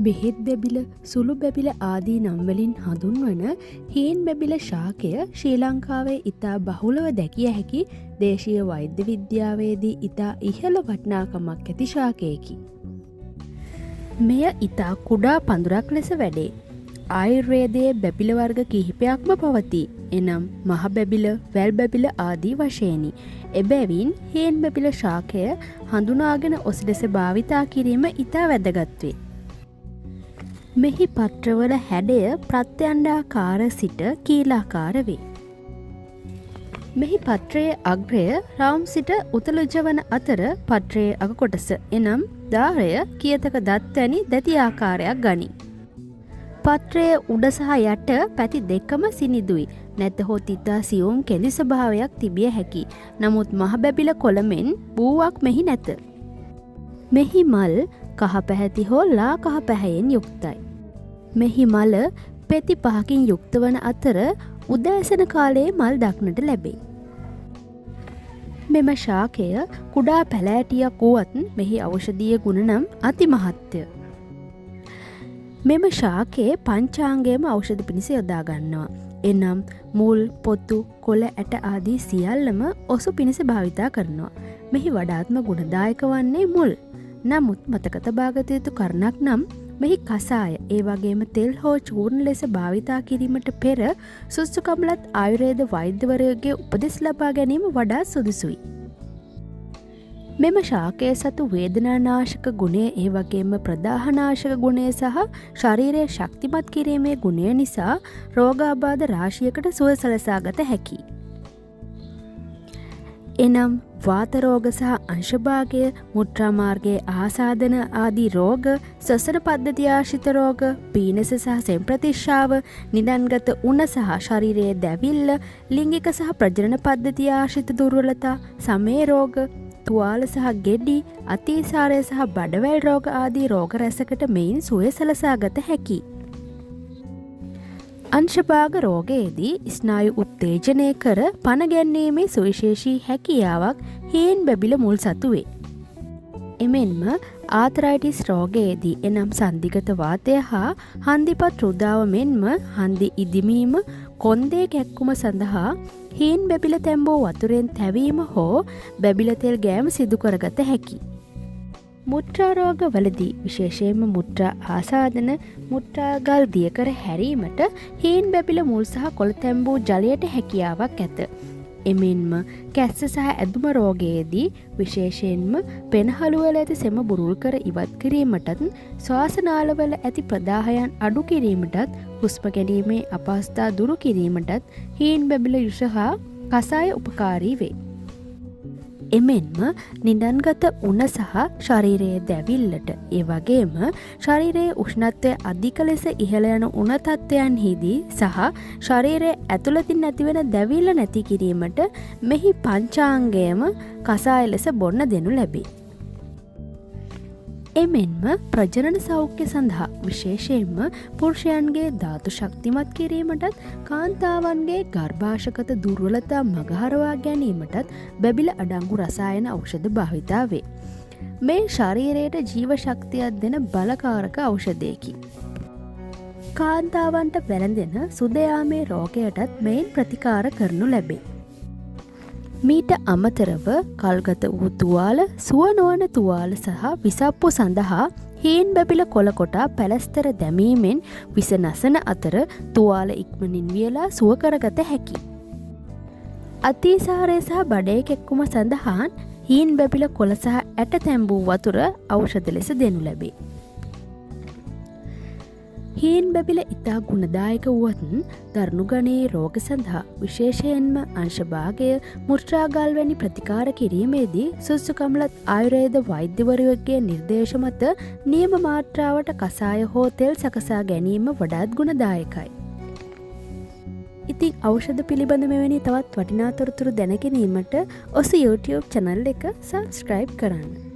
බෙහෙත් බැබිල සුළු බැබිල ආදී නම්වලින් හඳුන්වන හීන් බැබිල ශාකය ශ්‍රී ලංකාවේ ඉතා බහුලව දැකිය හැකි දේශීය වෛද්‍ය විද්‍යාවේදී ඉතා ඉහළ වටිනාකමක් ඇති ශාකයකි. මෙය ඉතා කුඩා පඳුරක් ලෙස වැඩේ. ආයුර්වේදයේ බැබිල වර්ග කිහිපයක්ම පවතී. එනම් මහ බැබිල, වැල් බැබිල ආදී වශයෙනි. එබැවින් හීන් බැබිල ශාකය හඳුනාගෙන ඔස් ලෙස භාවිතා කිරීම ඉතා වැදගත් වේ. මෙහි පත්‍රවල හැඩය ප්‍රත්‍යණ්ඩාකාර සිට කීලාකාර වේ. මෙහි පත්‍රයේ අග්‍රය රවුම් සිට උතලජ වන අතර පත්‍රයේ අග කොටස එනම් දාරය කියතක දත් වැනි දැති ආකාරයක් ගනී. පත්‍රයේ උඩ සහ යට පැති දෙකම සිනිදුයි. නැතහොත් ඉතා සියුම් කෙඳි ස්වභාවයක් තිබිය හැකි. නමුත් මහ බැබිල කොළමෙන් බූවක් මෙහි නැත. මෙහි මල් කහ පැහැති හෝ ලා කහ පැහැයෙන් යුක්තයි. මෙහි මල පෙති පහකින් යුක්ත වන අතර උදෑසන කාලයේ මල් දක්නට ලැබේ. මෙම ශාකය කුඩා පැලෑටියක් වුවත් මෙහි ඖෂධීය ගුණ නම් අතිමහත්ය. මෙම ශාකයේ පංචාංගයම ඖෂධ පිණිස යොදා ගන්නවා. එනම් මුල්, පොතු, කොළ, ඇට ආදී සියල්ලම ඔසු පිණිස භාවිතා කරනවා. මෙහි වඩාත්ම ගුණදායක වන්නේ මුල්. නමුත් මතක තබා ගත යුතු කරුණක් නම් මෙහි කසාය ඒ වගේම තෙල් හෝ චූර්ණ ලෙස භාවිතා කිරීමට පෙර සුදුසුකම් ලත් ආයුර්වේද වෛද්‍යවරයෙකුගේ උපදෙස් ලබා ගැනීම වඩා සුදුසුයි. මෙම ශාකය සතු වේදනානාශක ගුණය ඒ වගේම ප්‍රදාහනාශක ගුණය සහ ශරීරය ශක්තිමත් කිරීමේ ගුණය නිසා රෝගාබාධ රාශියකට සුව සලසා ගත හැකියි. එනම් වාත රෝග සහ අංශභාගය, මුත්‍රා මාර්ගයේ ආසාදන ආදී රෝග, ශ්වසන පද්ධති ආශ්‍රිත රෝග, පීනස සහ සෙම්ප්‍රතිශ්‍යාව, නිදන්ගත උණ සහ ශරීරයේ දැවිල්ල, ලිංගික සහ ප්‍රජනන පද්ධති ආශ්‍රිත දුර්වලතා, සමේ රෝග, තුවාල සහ ගෙඩි, අතිසාරය සහ බඩවැල් රෝග ආදී රෝග රැසකට මෙයින් සුවය සලසා ගත හැකියි. අංශභාග රෝගයේදී ස්නායු උත්තේජනය කර පණ ගැන්වීමේ සුවිශේෂී හැකියාවක් හීන් බැබිල මුල් සතු වේ. එමෙන්ම ආතරයිටිස් රෝගයේදී එනම් සන්ධිගත වාතය හා හන්දිපත් රුදාව මෙන්ම හන්දි ඉදිමීම, කොන්දේ කැක්කුම සඳහා හීන් බැබිල තැම්බෝ වතුරෙන් තැවීම හෝ බැබිල තෙල් ගෑම සිදු කරගත හැකි. මුත්‍රා රෝග වලදී විශේෂයෙන්ම මුත්‍රා ආසාදන, මුත්‍රා ගල් දියකර හැරීමට හීන් බැබිල මුල් සහ කොළ තැම්බූ ජලයට හැකියාවක් ඇත. එමෙන්ම කැස්ස සහ ඇදුම රෝගයේදී විශේෂයෙන්ම පෙනහළුවල ඇති සෙම බුරුල් කර ඉවත් කිරීමටත්, ශ්වාසනාලවල ඇති ප්‍රදාහයන් අඩු කිරීමටත්, හුස්ම ගැනීමේ අපහසුතා දුරු කිරීමටත් හීන් බැබිල යුෂ හා කසාය උපකාරී වේ. එමෙන්ම නිදන්ගත උණ සහ ශරීරයේ දැවිල්ලට ඒ වගේම ශරීරයේ උෂ්ණත්වය අධික ලෙස ඉහළ යන උණ තත්ත්වයන්හිදී සහ ශරීරයේ ඇතුළතින් ඇතිවන දැවිල්ල නැති කිරීමට මෙහි පංචාංගයම කසාය ලෙස බොන්න දෙනු ලැබේ. එමෙන්ම ප්‍රජනන සෞඛ්‍ය සඳහා විශේෂයෙන්ම පුරුෂයන්ගේ ධාතු ශක්තිමත් කිරීමටත්, කාන්තාවන්ගේ ගර්භාෂගත දුර්වලතා මගහරවා ගැනීමටත් බැබිල අඩංගු රසායන ඖෂධ භාවිතා වේ. මේ ශරීරයට ජීව ශක්තියක් දෙන බලකාරක ඖෂධයකි. කාන්තාවන්ට වැළඳෙන සුදයාමේ රෝගයටත් මෙයින් ප්‍රතිකාර කරනු ලැබේ. මීට අමතරව කල්ගත වූ තුවාල, සුව නොවන තුවාල සහ විසප්පු සඳහා හීන් බැබිල කොළ කොටා පැලස්තර දැමීමෙන් විස නසන අතර තුවාල ඉක්මනින් වියලා සුව කරගත හැකි. අතිසාරය සහ බඩේ කැක්කුම සඳහා හීන් බැබිල කොළ සහ ඇට තැම්බූ වතුර ඖෂධ ලෙස දෙනු ලැබේ. හීන් බැබිල ඉතා ගුණදායක වුවත් දරුණු ගණයේ රෝග සඳහා විශේෂයෙන්ම අංශභාගය, මුත්‍රාගල් වැනි ප්‍රතිකාර කිරීමේදී සුදුසුකම් ලත් ආයුර්වේද වෛද්‍යවරයෙකුගේ නිර්දේශ මත නියම මාත්‍රාවට කසාය හෝ තෙල් සකසා ගැනීම වඩාත් ගුණදායකයි. ඉතින් ඖෂධ පිළිබඳ මෙවැනි තවත් වටිනා තොරතුරු දැන ගැනීමට ඔස YouTube channel එක subscribe කරන්න.